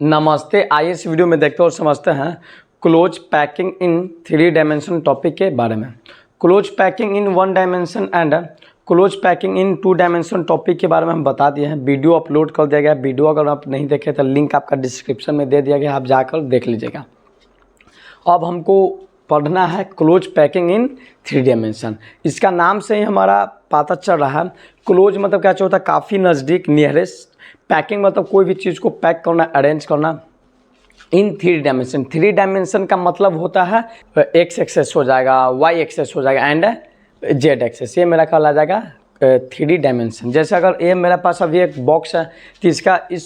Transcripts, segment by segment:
नमस्ते। आइए इस वीडियो में देखते और समझते हैं close packing in 3 dimension topic के बारे में। Close packing in 1 dimension and close packing in 2 dimension topic के बारे में हम बता दिए हैं। वीडियो अपलोड कर दिया गया। वीडियो अगर आप नहीं देखे तो लिंक आपका डिस्क्रिप्शन में दे दिया गया, आप जाकर देख लीजिएगा। अब हमको पढ़ना है क्लोज पैकिंग इन 3 डायमेंशन। इसका नाम से ही हमारा पता चल रहा है। क्लोज मतलब क्या होता है? काफ़ी नज़दीक, नियरेस्ट। पैकिंग मतलब कोई भी चीज़ को पैक करना, अरेंज करना इन 3 डायमेंशन। 3 डायमेंशन का मतलब होता है एक्स एक्सेस हो जाएगा, वाई एक्सेस हो जाएगा एंड जेड एक्सेस। ये मेरा कहला जाएगा 3 डायमेंशन। जैसे अगर ये मेरे पास अभी एक बॉक्स है तो इसका इस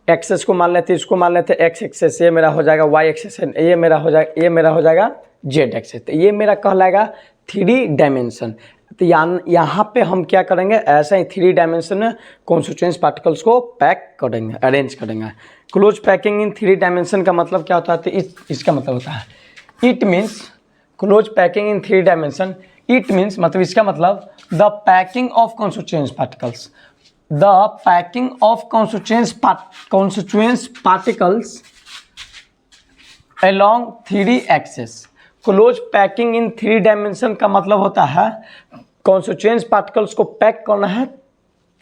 एक्सेस को मान लेते, इसको मान लेते एक्स एक्सेस, ये मेरा हो जाएगा वाई एक्सेस, ये मेरा हो जाएगा जेड एक्सेस। तो ये मेरा कहलाएगा 3 डायमेंशन। तो यहाँ पे हम क्या करेंगे, ऐसा ही 3 डायमेंशन में कॉन्स्टिट्यूएंट्स पार्टिकल्स को पैक करेंगे, अरेंज करेंगे। क्लोज पैकिंग इन 3 डायमेंशन का मतलब क्या होता है? तो इसका मतलब होता है it means close packing in 3 dimension. It means मतलब इसका मतलब the packing of constituents particles, the packing of constituents particles along 3 axes. Close packing in 3 dimension का मतलब होता है कॉन्स्टिट्यूएंट्स पार्टिकल्स को पैक करना है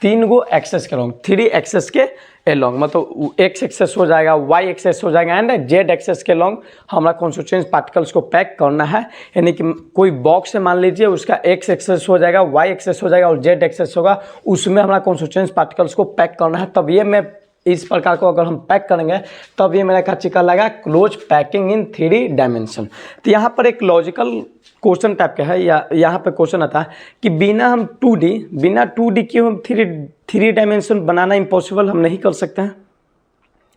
3 गो एक्सेस के अलॉन्ग, 3 एक्सेस के अलॉन्ग। मतलब एक्स एक्सेस हो जाएगा, वाई एक्सेस हो जाएगा एंड जेड एक्सेस के अलॉन्ग हमारा कॉन्स्टिट्यूएंट्स पार्टिकल्स को पैक करना है। यानी कि कोई बॉक्स है, मान लीजिए उसका एक्स एक्सेस हो जाएगा, वाई एक्सेस हो जाएगा और जेड एक्सेस होगा, उसमें हमारा कॉन्स्टिट्यूएंट्स पार्टिकल्स को पैक करना है। तब ये मैं इस प्रकार को अगर हम पैक करेंगे तब ये मेरा क्या लगा, क्लोज पैकिंग इन 3 डायमेंशन। तो यहाँ पर एक लॉजिकल क्वेश्चन टाइप का है, या यहाँ पे क्वेश्चन आता है कि बिना 2D क्यों हम 3 डायमेंशन बनाना इम्पॉसिबल हम नहीं कर सकते हैं?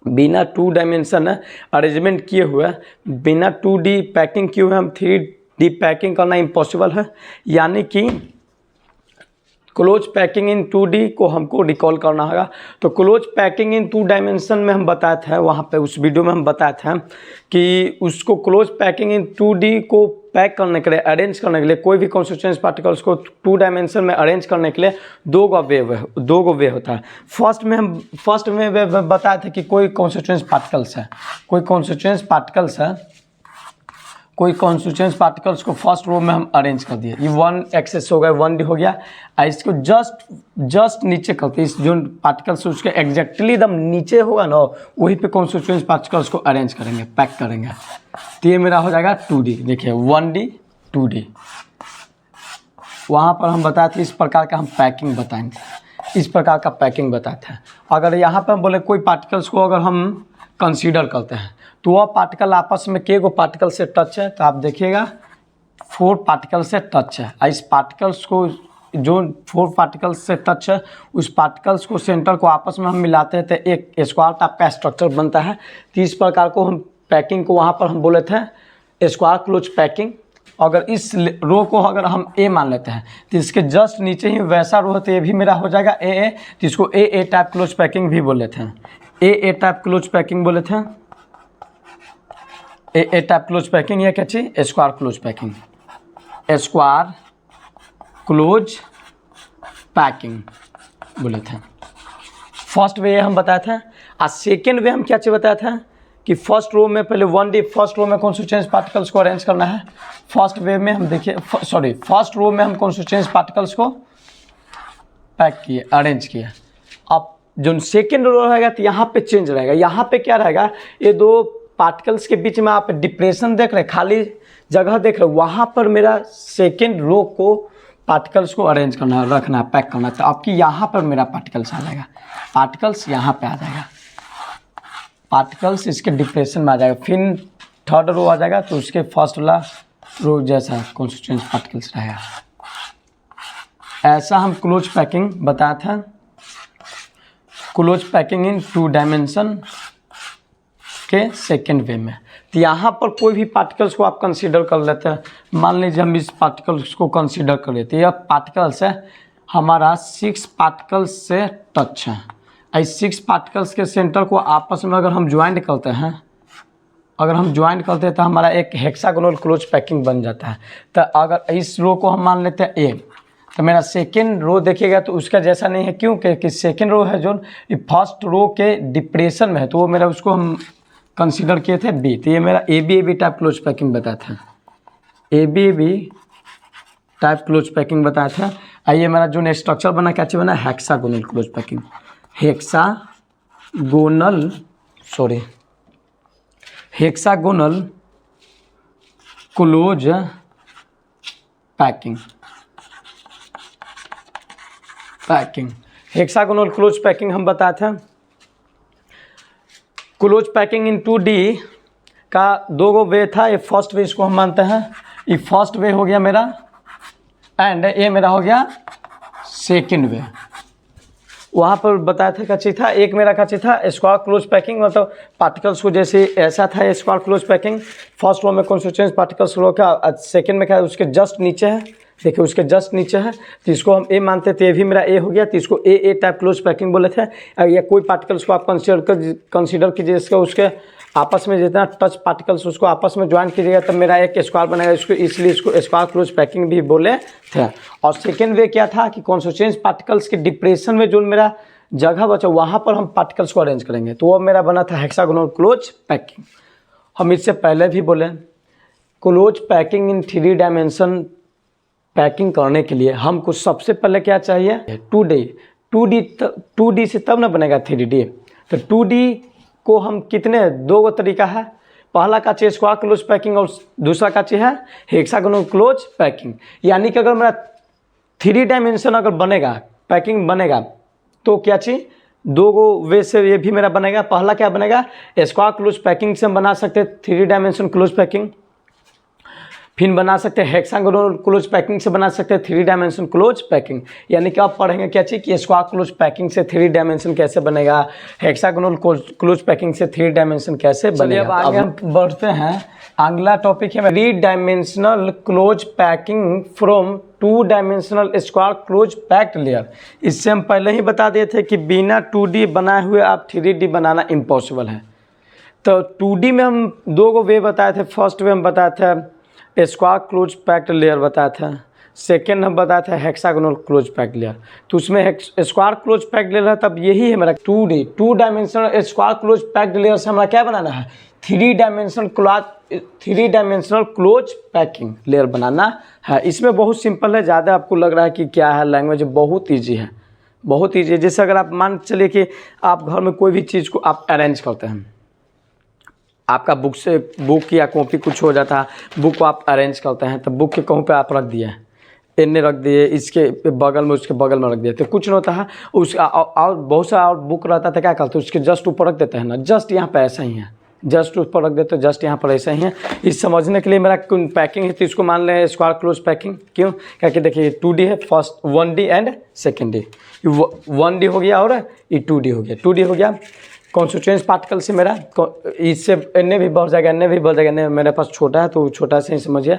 बिना 2 डायमेंशन अरेंजमेंट किए हुए, बिना 2D पैकिंग किए हुए हम 3D पैकिंग करना इम्पॉसिबल है। यानी कि क्लोज पैकिंग इन 2D को हमको रिकॉल करना होगा। तो क्लोज पैकिंग इन 2 डायमेंशन में हम बताए थे, वहाँ पे उस वीडियो में हम बताए थे कि उसको क्लोज पैकिंग इन 2D को पैक करने के लिए, अरेंज करने के लिए, कोई भी कॉन्स्टिट्यूएंट्स पार्टिकल्स को 2 डायमेंशन में अरेंज करने के लिए 2 गो वे होता है। फर्स्ट में वे बताए थे कि कोई कॉन्स्टिट्यूएंट्स पार्टिकल्स को फर्स्ट रो में हम अरेंज कर दिए। ये 1 एक्सेस हो गया, 1D हो गया। इसको जस्ट नीचे करते, इस जो पार्टिकल्स उसके एग्जैक्टली एकदम नीचे होगा ना, वहीं पे कॉन्स्टिट्यूएंट्स पार्टिकल्स को अरेंज करेंगे, पैक करेंगे। तो ये मेरा हो जाएगा 2D। देखिए 1D 2D। वहाँ पर हम बताए थे इस प्रकार का हम पैकिंग बताएंगे, इस प्रकार का पैकिंग बताए थे। अगर यहाँ पर हम बोले कोई पार्टिकल्स को अगर हम कंसीडर करते हैं तो वह पार्टिकल आपस में के गो पार्टिकल से टच है, तो आप देखिएगा 4 पार्टिकल से टच है। इस पार्टिकल्स को, जो 4 पार्टिकल्स से टच है, उस पार्टिकल्स को सेंटर को आपस में हम मिलाते हैं तो एक स्क्वायर टाइप का स्ट्रक्चर बनता है। तो इस प्रकार को हम पैकिंग को वहाँ पर हम बोले थे स्क्वायर क्लोज पैकिंग। अगर इस रो को अगर हम ए मान लेते हैं तो इसके जस्ट नीचे ही वैसा रो है, तो ये भी मेरा हो जाएगा ए। तो इसको ए टाइप क्लोज पैकिंग भी बोले थे, ए टाइप क्लोज पैकिंग बोले थे। ए टाइप क्लोज पैकिंग, ये क्या चीज? Square close packing, square close packing बोले थे। फर्स्ट वे हम बताए थे। और सेकेंड वे हम क्या चीज बताया था कि फर्स्ट रो में पहले 1D, फर्स्ट रो में कॉन्स्टिट्यूएंट्स पार्टिकल्स को अरेंज करना है। फर्स्ट रो में हम कॉन्स्टिट्यूएंट्स पार्टिकल्स को पैक किए, अरेंज किए। अब जो सेकेंड रो रहेगा तो यहाँ पे चेंज रहेगा। यहाँ पे क्या रहेगा, ये 2 पार्टिकल्स के बीच में आप डिप्रेशन देख रहे हैं, खाली जगह देख रहे हैं, वहाँ पर मेरा सेकेंड रो को पार्टिकल्स को अरेंज करना, रखना, पैक करना। तो आपकी यहाँ पर मेरा पार्टिकल्स आ जाएगा, पार्टिकल्स यहाँ पे आ जाएगा, पार्टिकल्स इसके डिप्रेशन में आ जाएगा। फिर थर्ड रो आ जाएगा तो उसके फर्स्ट वाला रो जैसा कॉन्स्टिट्यूएंट्स पार्टिकल्स रहेगा। ऐसा हम क्लोज पैकिंग बताया था, क्लोज पैकिंग इन 2 डायमेंशन के सेकेंड वे में। तो यहाँ पर कोई भी पार्टिकल्स को आप कंसीडर कर लेते हैं। मान लीजिए हम इस पार्टिकल्स को कंसीडर कर लेते हैं। यह पार्टिकल्स है हमारा 6 पार्टिकल्स से टच है। इस 6 पार्टिकल्स के सेंटर को आपस में अगर हम ज्वाइंट करते हैं, तो हमारा एक हेक्सागोनल क्लोज पैकिंग बन जाता है। तो अगर इस रो को हम मान लेते हैं ए, तो मेरा सेकेंड रो देखिएगा तो उसका जैसा नहीं है, क्यों? क्योंकि सेकेंड रो है जो फर्स्ट रो के डिप्रेशन में है, तो वो मेरा उसको हम कंसीडर किए थे बी। तो ये मेरा A B type close packing बताया था, A B type close packing बताया था। आइए मेरा जो स्ट्रक्चर बना क्या चीज़ बना, hexagonal close packing, hexagonal close packing, hexagonal close packing हम बताए थे। क्लोज पैकिंग इन 2D का दो गो वे था, ये फर्स्ट वे इसको हम मानते हैं, ये फर्स्ट वे हो गया मेरा, एंड ये मेरा हो गया सेकंड वे। वहाँ पर बताया था क्या चीज़ था, एक मेरा क्या चीज़ था स्क्वायर क्लोज पैकिंग, मतलब पार्टिकल्स को जैसे ऐसा था square close packing, first row में कॉन्स्टिट्यूएंट पार्टिकल्स रो का, सेकंड में क्या है उसके जस्ट नीचे है, देखिए उसके जस्ट नीचे है, तो इसको हम ए मानते थे, ये भी मेरा ए हो गया, तो इसको ए टाइप क्लोज पैकिंग बोले थे। या कोई पार्टिकल्स को आप कंसीडर कीजिए, इसका उसके आपस में जितना टच पार्टिकल्स उसको आपस में ज्वाइन कीजिएगा तब मेरा एक स्क्वायर बनेगा, इसको इसलिए इसको स्क्वायर क्लोज पैकिंग भी बोले थे। और सेकेंड वे क्या था कि कॉन्स्टिट्यूएंट पार्टिकल्स के डिप्रेशन में जो मेरा जगह बचा वहाँ पर हम पार्टिकल्स को अरेंज करेंगे, तो वो मेरा बना था हेक्सागोनल क्लोज पैकिंग। हम इससे पहले भी बोले close packing in 3 dimension packing करने के लिए हमको सबसे पहले क्या चाहिए, 2D से तब ना बनेगा 3D। तो 2D को हम कितने, दो गो तरीका है, पहला का चाहिए स्क्वायर क्लोज पैकिंग और दूसरा का चाहिए है हेक्सागोनल क्लोज पैकिंग। यानी कि अगर मेरा 3 डायमेंशन अगर बनेगा पैकिंग बनेगा तो क्या चाहिए, दो गो वे से ये भी मेरा बनेगा। पहला क्या बनेगा, स्क्वायर क्लोज पैकिंग से हम बना सकते हैं 3 डायमेंशन क्लोज पैकिंग, फिर बना सकते हैं हेक्सागोनल क्लोज पैकिंग से बना सकते हैं 3 डायमेंशन क्लोज पैकिंग। यानी कि आप पढ़ेंगे क्या चीज़ कि स्क्वायर क्लोज पैकिंग से 3 डायमेंशन कैसे बनेगा, हेक्सागोनल क्लोज पैकिंग से 3 डायमेंशन कैसे बनेगा। अब आगे हम बढ़ते हैं, अगला टॉपिक है 3 dimensional close packing from 2 dimensional square close packed layer. इससे हम पहले ही बता दिए थे कि बिना 2D बनाए हुए आप 3D बनाना इम्पॉसिबल है। तो 2D में हम दो गो वे बताए थे, फर्स्ट वे हम बताया था स्क्वायर क्लोज पैक्ड लेयर बताया था, सेकेंड हम बताया था हेक्सागोनल क्लोज पैक्ड लेयर। तो उसमें स्क्वायर क्लोज पैक्ड लेयर है, तब यही है मेरा 2 dimensional square close packed layer से हमारा क्या बनाना है, 3 डायमेंशनल क्लोज पैकिंग लेयर बनाना है। इसमें बहुत सिंपल है, ज़्यादा आपको लग रहा है कि क्या है, लैंग्वेज बहुत ईजी है, बहुत ईजी है। जैसे अगर आप मान चलिए कि आप घर में कोई भी चीज़ को आप अरेंज करते हैं, आपका बुक या कॉपी कुछ हो जाता है, बुक को आप अरेंज करते हैं, तो बुक के कहूँ पे आप रख दिए, इन्ने रख दिए, इसके बगल में उसके बगल में रख दिए, तो कुछ नहीं होता है। उसका और बहुत सारा और बुक रहता था, क्या करते हैं उसके जस्ट ऊपर रख देते हैं ना, जस्ट यहाँ पे ऐसा ही है, जस्ट ऊपर रख देते, जस्ट यहाँ पर ऐसा ही है। इस समझने के लिए मेरा पैकिंग है तो इसको मान लें स्क्वायर क्लोज पैकिंग। क्यों? क्योंकि देखिए 2D है, first 1D and second D, 1D हो गया और ये 2D हो गया, 2D हो गया। कॉन्स्टिट्यूएंट पार्टिकल से मेरा इससे इन्ने भी बढ़ जाएगा, इन्ने भी बढ़ जाएगा, इन्ने मेरे पास छोटा है तो छोटा से ही समझिए।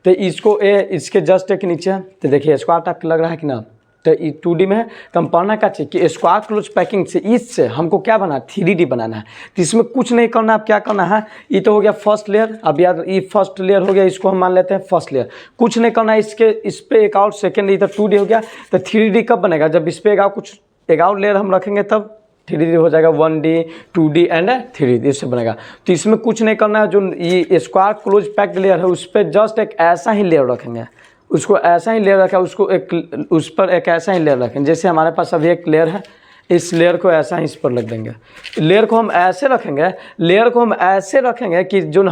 तो इसको इसके जस्ट एक नीचे है, तो देखिए स्क्वायर टाइप लग रहा है कि ना, तो ये 2D में है। तो हम पढ़ना क्या चाहिए कि स्क्वायर क्लोज पैकिंग से इससे हमको क्या बनाना है, 3D बनाना है। तो इसमें कुछ नहीं करना, आप क्या करना है, ये तो हो गया फर्स्ट लेयर, अब यार ये फर्स्ट लेयर हो गया, इसको हम मान लेते हैं फर्स्ट लेयर। कुछ नहीं करना है, इस पर एक और सेकेंड, इधर 2D हो गया। तो 3D कब बनेगा, जब इस पर एक और लेयर हम रखेंगे तब 3D हो जाएगा, 1D 2D एंड 3D इससे बनेगा। तो इसमें कुछ नहीं करना है, जो ये स्क्वायर क्लोज पैक्ड लेयर है उस पर जस्ट एक ऐसा ही लेयर रखेंगे, उसको ऐसा ही लेयर रखा, उसको एक उस पर एक ऐसा ही लेयर रखेंगे। जैसे हमारे पास अभी एक लेयर है, इस लेयर को ऐसा ही इस पर रख देंगे। लेयर को हम ऐसे रखेंगे कि जो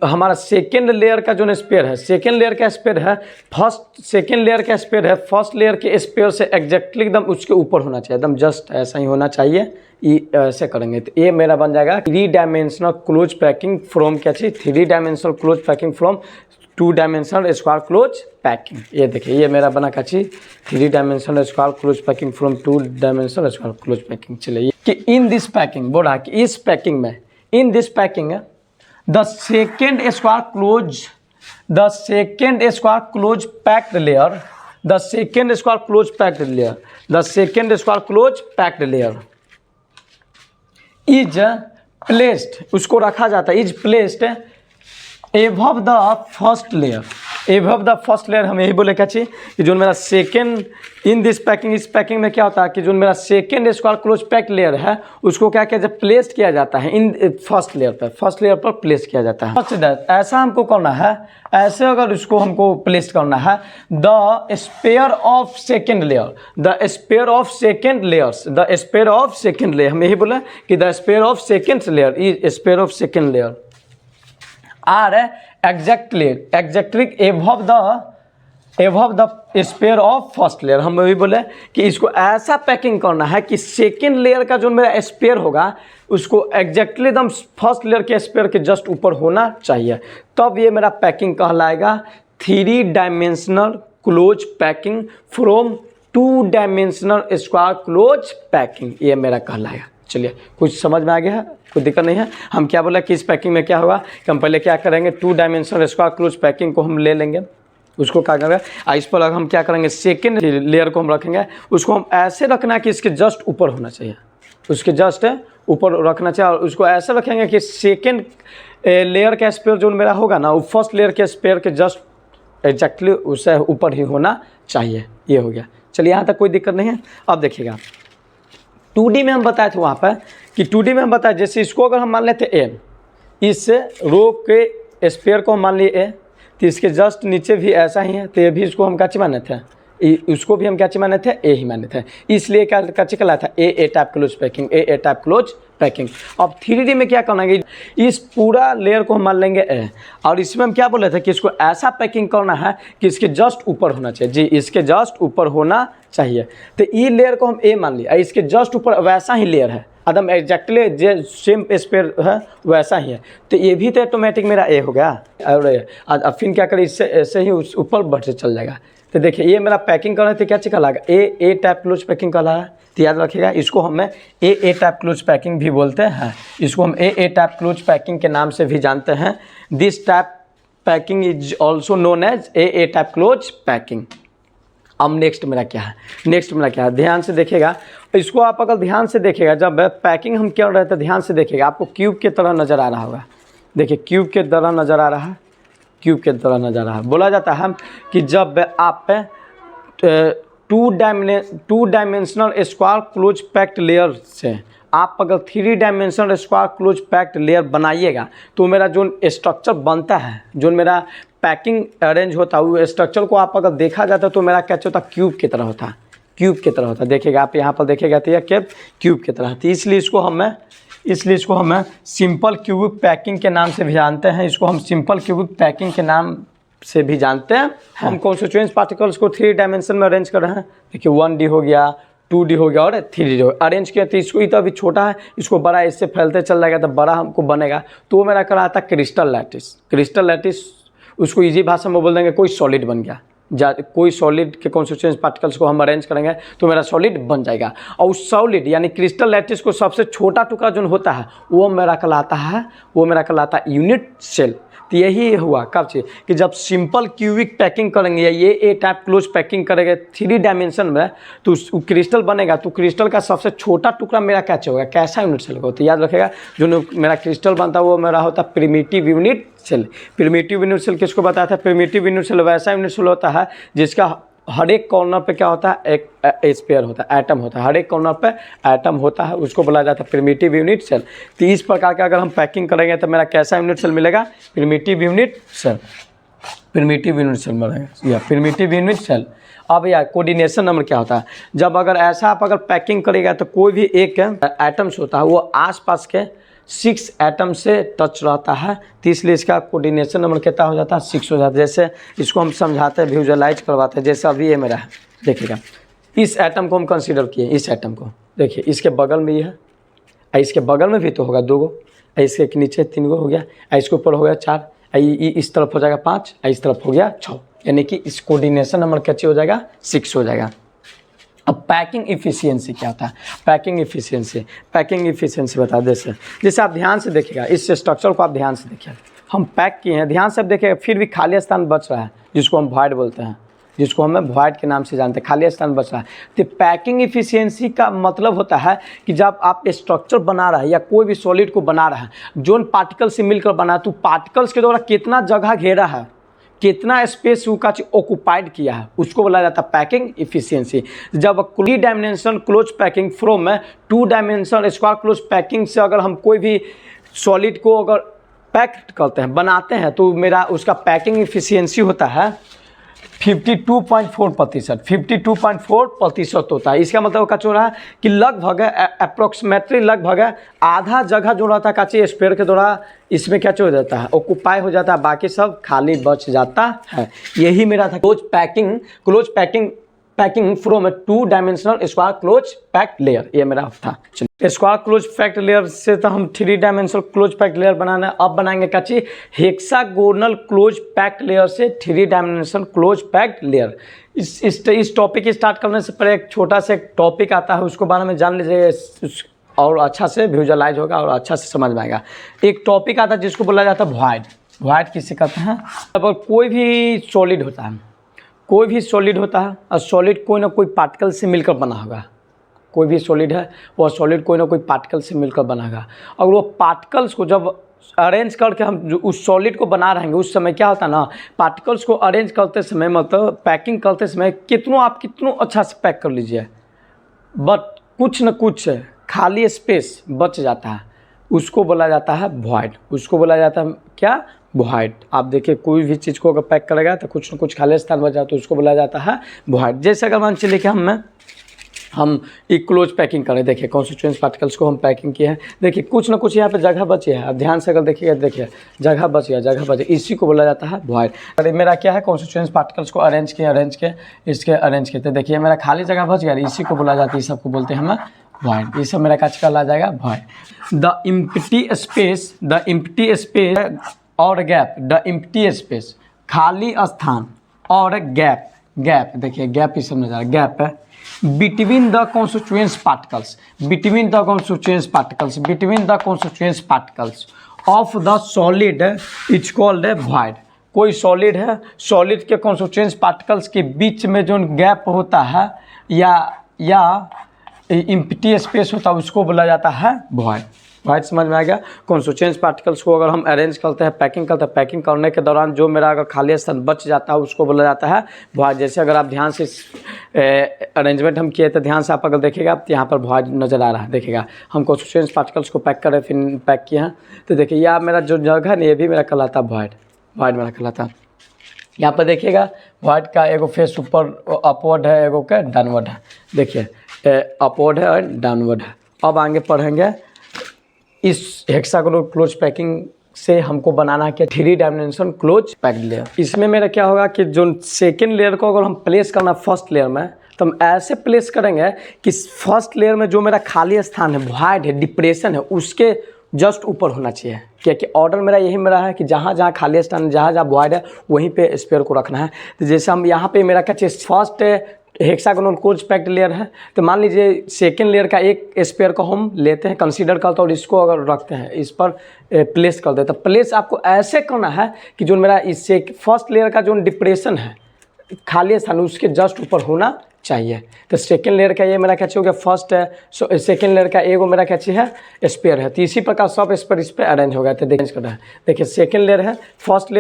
हमारा सेकेंड लेयर का जो स्पेयर है, सेकेंड लेयर का स्पेयर है फर्स्ट लेयर के स्पेयर से एग्जैक्टली एकदम उसके ऊपर होना चाहिए, एकदम जस्ट ऐसा ही होना चाहिए। ये ऐसे करेंगे तो ये मेरा बन जाएगा 3 डायमेंशनल क्लोज पैकिंग फ्रॉम क्या चाहिए, 3 dimensional close packing from 2 dimensional square close packing. ये देखिए ये मेरा बना क्या चाहिए, 3 dimensional square close packing from 2 dimensional square close packing. चलिए कि इन दिस पैकिंग बोला कि इस पैकिंग में, in this packing the second square close packed layer is placed, उसको रखा जाता है, is placed above the first layer, above the first layer हम यही बोले क्या चाहिए कि जो मेरा सेकेंड इन दिस पैकिंग, इस पैकिंग में क्या होता है कि जो मेरा second square close pack layer है उसको क्या किया जाए, प्लेस किया जाता है इन फर्स्ट लेयर पर प्लेस किया जाता है। ऐसा हमको करना है, ऐसे अगर इसको हमको प्लेस करना है, the sphere of second layer, the sphere of second layers, the sphere of second layer, हम यही बोले कि the sphere of second layer is sphere of second layer are exactly above the sphere of first layer. हम भी बोले कि इसको ऐसा पैकिंग करना है कि सेकेंड लेयर का जो मेरा स्पेयर होगा उसको एग्जैक्टली एकदम फर्स्ट लेयर के स्पेयर के जस्ट ऊपर होना चाहिए, तब ये मेरा पैकिंग कहलाएगा 3 dimensional close packing from 2 dimensional square close packing, ये मेरा कहलाएगा। चलिए कुछ समझ में आ गया है, कोई दिक्कत नहीं है। हम क्या बोला कि इस पैकिंग में क्या होगा कि हम पहले क्या करेंगे, 2 डायमेंशनल स्क्वायर क्लोज पैकिंग को हम ले लेंगे, उसको क्या करेंगे, इस पर हम क्या करेंगे, सेकेंड लेयर को हम रखेंगे, उसको हम ऐसे रखना है कि इसके जस्ट ऊपर होना चाहिए, उसके जस्ट ऊपर रखना चाहिए, और उसको ऐसे रखेंगे कि सेकेंड लेयर का स्पेयर जो मेरा होगा ना वो फर्स्ट लेयर के स्पेयर के जस्ट एग्जैक्टली उससे ऊपर ही होना चाहिए। ये हो गया। चलिए यहाँ तक कोई दिक्कत नहीं है। अब देखिएगा 2D में हम बताए थे वहाँ पर कि 2D में हम बताए जैसे इसको अगर हम मान लेते ए, इस रो के स्पेयर को हम मान लिए ए, तो इसके जस्ट नीचे भी ऐसा ही है, तो ये भी इसको हम क्या माने थे, उसको भी हम क्या माने थे, ए ही माने थे, इसलिए क्या कहला था ए टाइप क्लोज पैकिंग, ए टाइप क्लोज पैकिंग। अब 3D में क्या करना है, इस पूरा लेयर को हम मान लेंगे ए, और इसमें हम क्या बोले थे कि इसको ऐसा पैकिंग करना है कि इसके जस्ट ऊपर होना चाहिए, जी इसके जस्ट ऊपर होना चाहिए। तो ये लेयर को हम ए मान लिया, इसके जस्ट ऊपर वैसा ही लेयर है, एकदम एग्जैक्टली जो सेम स्पेयर है वैसा ही है, तो ये भी तो ऑटोमेटिक मेरा ए हो गया। और अब फिर क्या करें, इससे ऐसे ही ऊपर बढ़ से चल जाएगा। तो देखिए ये मेरा पैकिंग करना है तो क्या कहलाएगा, ए टाइप क्लोज पैकिंग कहला है, तो याद रखिएगा इसको हमें ए टाइप क्लोज पैकिंग भी बोलते हैं, इसको हम ए टाइप क्लोज पैकिंग के नाम से भी जानते हैं। This type packing is also known as A type close packing. अब नेक्स्ट मेरा क्या है, ध्यान से देखिएगा, इसको आप अगर ध्यान से देखिएगा, जब पैकिंग हम कर रहे थे ध्यान से देखिएगा, आपको क्यूब की तरह नज़र आ रहा होगा, देखिए क्यूब के तरह नज़र आ रहा है, क्यूब के तरह नज़र आ रहा है। बोला जाता है कि जब आप 2 dimensional square close packed layer से आप अगर 3 dimensional square close packed layer बनाइएगा तो मेरा जो स्ट्रक्चर बनता है, जो मेरा पैकिंग अरेंज होता है, वो स्ट्रक्चर को आप अगर देखा जाता है तो मेरा क्या होता है, क्यूब की तरह होता है, क्यूब की तरह होता है। देखिएगा आप यहाँ पर देखिएगा तो यह क्यूब की तरह है, इसलिए इसको हम सिंपल क्यूबिक पैकिंग के नाम से भी जानते हैं, इसको हम सिंपल क्यूबिक पैकिंग के नाम से भी जानते हैं। हम कॉन्स्टिट्यूएंट पार्टिकल्स को 3 डायमेंशन में अरेंज कर रहे हैं, देखिए 1D हो गया, 2D हो गया और 3D हो गया, अरेंज किया। तो इसको तो अभी छोटा है, इसको बड़ा इससे फैलते चल जाएगा तो बड़ा हमको बनेगा, तो वो मेरा कहलाता है क्रिस्टल लैटिस। उसको इजी भाषा में बोल देंगे कोई सॉलिड बन गया, कोई सॉलिड के कॉन्स्टिट्यूएंट पार्टिकल्स को हम अरेंज करेंगे तो मेरा सॉलिड बन जाएगा। और उस सॉलिड यानी क्रिस्टल लैटिस को सबसे छोटा टुकड़ा जो होता है वो मेरा कहलाता है यूनिट सेल। तो यही हुआ कब से कि जब सिंपल क्यूबिक पैकिंग करेंगे या ये ए टाइप क्लोज पैकिंग करेंगे 3 डायमेंशन में, तो क्रिस्टल बनेगा, तो क्रिस्टल का सबसे छोटा टुकड़ा मेरा क्या होगा, कैसा यूनिट सेल होगा। तो याद रखेगा जो मेरा क्रिस्टल बनता है वो मेरा होता है primitive unit cell. Primitive unit cell किसको बताया था, प्रिमिटिव यूनिट सेल वैसा यूनिट सेल होता है जिसका हर एक कॉर्नर पे क्या होता है, एक स्पेयर होता है, एटम होता है, हर एक कॉर्नर पे एटम होता है, उसको बोला जाता है प्रिमिटिव यूनिट सेल। तो इस प्रकार का अगर हम पैकिंग करेंगे तो मेरा कैसा यूनिट सेल मिलेगा, प्रिमिटिव यूनिट सेल मिलेगा, या प्रिमिटिव यूनिट सेल। अब यार कोऑर्डिनेशन नंबर क्या होता है, जब अगर ऐसा आप अगर पैकिंग करेगा तो कोई भी एक एटम्स होता है वो आसपास के 6 एटम से टच रहता है, तो इसलिए इसका कोऑर्डिनेशन नंबर कितना हो जाता है, 6 हो जाता है। जैसे इसको हम समझाते हैं, विजुअलाइज करवाते हैं, जैसे अभी ये मेरा है, देखिएगा इस एटम को हम कंसीडर किए, इस एटम को देखिए, इसके बगल में ये है, इसके बगल में भी तो होगा 2 गो, इसके नीचे 3 गो हो गया, इसके ऊपर हो गया 4, इस तरफ हो जाएगा 5, इस तरफ हो गया 6, यानी कि इस कोऑर्डिनेशन नंबर कैसे हो जाएगा, 6 हो जाएगा। अब पैकिंग इफिशियंसी क्या होता है, पैकिंग इफिशियंसी बता दे सर। जैसे आप ध्यान से देखिएगा, इस स्ट्रक्चर को आप ध्यान से देखिए, हम पैक किए हैं, ध्यान से देखिएगा, फिर भी खाली स्थान बच रहा है, जिसको हम वॉइड बोलते हैं, जिसको हम वॉइड के नाम से जानते हैं, खाली स्थान बच रहा है। तो पैकिंग इफिशियंसी का मतलब होता है कि जब आप स्ट्रक्चर बना रहा है या कोई भी सॉलिड को बना रहा है, जोन पार्टिकल से मिलकर बना है, तो पार्टिकल्स के द्वारा कितना जगह घेरा है, कितना स्पेस वो का ऑक्यूपाइड किया है, उसको बोला जाता है पैकिंग इफिशियंसी। जब 3 dimension close packing from 2 dimension square close packing से अगर हम कोई भी सॉलिड को अगर पैक करते हैं, बनाते हैं, तो मेरा उसका पैकिंग इफिशियंसी होता है 52.4%। 52.4% होता है। इसका मतलब का रहा कि लगभग अप्रोक्सीमेटली लगभग आधा जगह जो रहता है काची स्पेयर के द्वारा इसमें क्या हो जाता है, ऑक्यूपाई हो जाता है, बाकी सब खाली बच जाता है। यही मेरा था close packing from 2 dimensional square close packed layer, ये मेरा था। स्क्वायर क्लोज पैक्ड लेयर से तो हम 3 डायमेंशनल क्लोज पैक्ड लेयर बनाना है। अब बनाएंगे क्या चीज, हेक्सागोनल क्लोज पैक्ड लेयर से 3 डायमेंशनल क्लोज पैक्ड लेयर। इस टॉपिक स्टार्ट करने से पहले एक छोटा सा एक टॉपिक आता है, उसको बारे में जान लीजिए और अच्छा से विजुअलाइज होगा और अच्छा से समझ में आएगा। एक टॉपिक आता है जिसको बोला जाता है वॉइड। वॉइड किसे कहते हैं, अब कोई भी सॉलिड होता है, कोई भी सॉलिड होता है और सॉलिड कोई ना कोई पार्टिकल से मिलकर बना होगा। कोई भी सॉलिड है वह सॉलिड कोई ना कोई पार्टिकल से मिलकर बना होगा, और वो पार्टिकल्स को जब अरेंज करके हम जो उस सॉलिड को बना रहेंगे उस समय क्या होता है ना, पार्टिकल्स को अरेंज करते समय मतलब पैकिंग करते समय कितनों अच्छा से पैक कर लीजिए, बट कुछ न कुछ खाली स्पेस बच जाता है, उसको बोला जाता है वॉइड। उसको बोला जाता है क्या, वॉइड। आप देखिए कोई भी चीज़ को अगर पैक करेगा तो कुछ न कुछ खाली स्थान बच जाता है, तो उसको बोला जाता है वॉइड। जैसे अगर मान चलिए कि हम एक क्लोज पैकिंग करें, देखिए कॉन्स्टिट्यूएंट पार्टिकल्स को हम पैकिंग किए हैं, देखिए कुछ ना कुछ यहाँ पे जगह बची है। अब ध्यान से अगर देखिएगा, देखिए जगह बच गया, इसी को बोला जाता है वॉइड। अरे मेरा क्या है, कॉन्स्टिट्यूएंट पार्टिकल्स को अरेंज किए, तो देखिए मेरा खाली जगह बच गया, इसी को बोला जाता है, इस सबको बोलते हैं हम वॉइड। ये सब मेरा काच का ला जाएगा वॉइड। द इम्प्टी स्पेस और गैप, द इम्प्टी स्पेस खाली स्थान और गैप, देखिए गैप इस सब नजर आ रहा है, गैप है between the constituent particles of the solid is called a void। कोई सॉलिड है, सॉलिड के कॉन्स्टिट्यूएंट पार्टिकल्स के बीच में जो गैप होता है या एम्प्टी स्पेस होता है उसको बोला जाता है वॉइड। वॉइड समझ में आ गया। कॉन्स्टिट्यूएंट पार्टिकल्स को अगर हम अरेंज करते हैं, पैकिंग करने के दौरान जो मेरा अगर खाली स्थान बच जाता है उसको बोला जाता है वॉइड। जैसे अगर आप ध्यान से अरेंजमेंट हम किए तो ध्यान से आप अगर देखिएगा तो यहाँ पर वॉइड नज़र आ रहा है, देखिएगा हम कॉन्स्टिट्यूएंट पार्टिकल्स को पैक करें फिर पैक किए हैं, तो देखिए यह मेरा जो जगह है ये भी मेरा कहलाता है वॉइड मेरा कहलाता है। यहाँ पर देखिएगा वॉइड का एगो फेस ऊपर अपवर्ड है, एगो का डाउनवर्ड है, देखिए अपवर्ड है और डाउनवर्ड है। अब आगे पढ़ेंगे इस हेक्सागोनल क्लोज पैकिंग से हमको बनाना है क्या, 3 डायमेंशन क्लोज पैक्ड लेयर। इसमें मेरा क्या होगा कि जो सेकेंड लेयर को अगर हम प्लेस करना फर्स्ट लेयर में, तो हम ऐसे प्लेस करेंगे कि फर्स्ट लेयर में जो मेरा खाली स्थान है, वॉइड है, डिप्रेशन है, उसके जस्ट ऊपर होना चाहिए। क्योंकि ऑर्डर मेरा यही मेरा है कि जहाँ जहाँ खाली स्थान, जहाँ जहाँ वॉइड है वहीं पे स्पेयर को रखना है। तो जैसे हम यहाँ पे मेरा क्या चाहिए, first hexagonal close packed layer है, तो मान लीजिए सेकेंड लेयर का एक स्पेयर को हम लेते हैं, कंसीडर करते हैं और इसको अगर रखते हैं, इस पर प्लेस कर देते हैं। प्लेस आपको ऐसे करना है कि जो मेरा इससे फर्स्ट लेयर का जो डिप्रेशन है खाली स्थान उसके जस्ट ऊपर होना चाहिए। तो सेकेंड लेयर का ये मेरा क्या चाहिए हो गया फर्स्ट है, सेकेंड लेयर का एगो मेरा क्या चाहिए स्पेयर है, तो इसी प्रकार सब स्पेयर इस पर अरेंज हो गया। तो देखिए करना है, देखिए सेकेंड लेयर है, फर्स्ट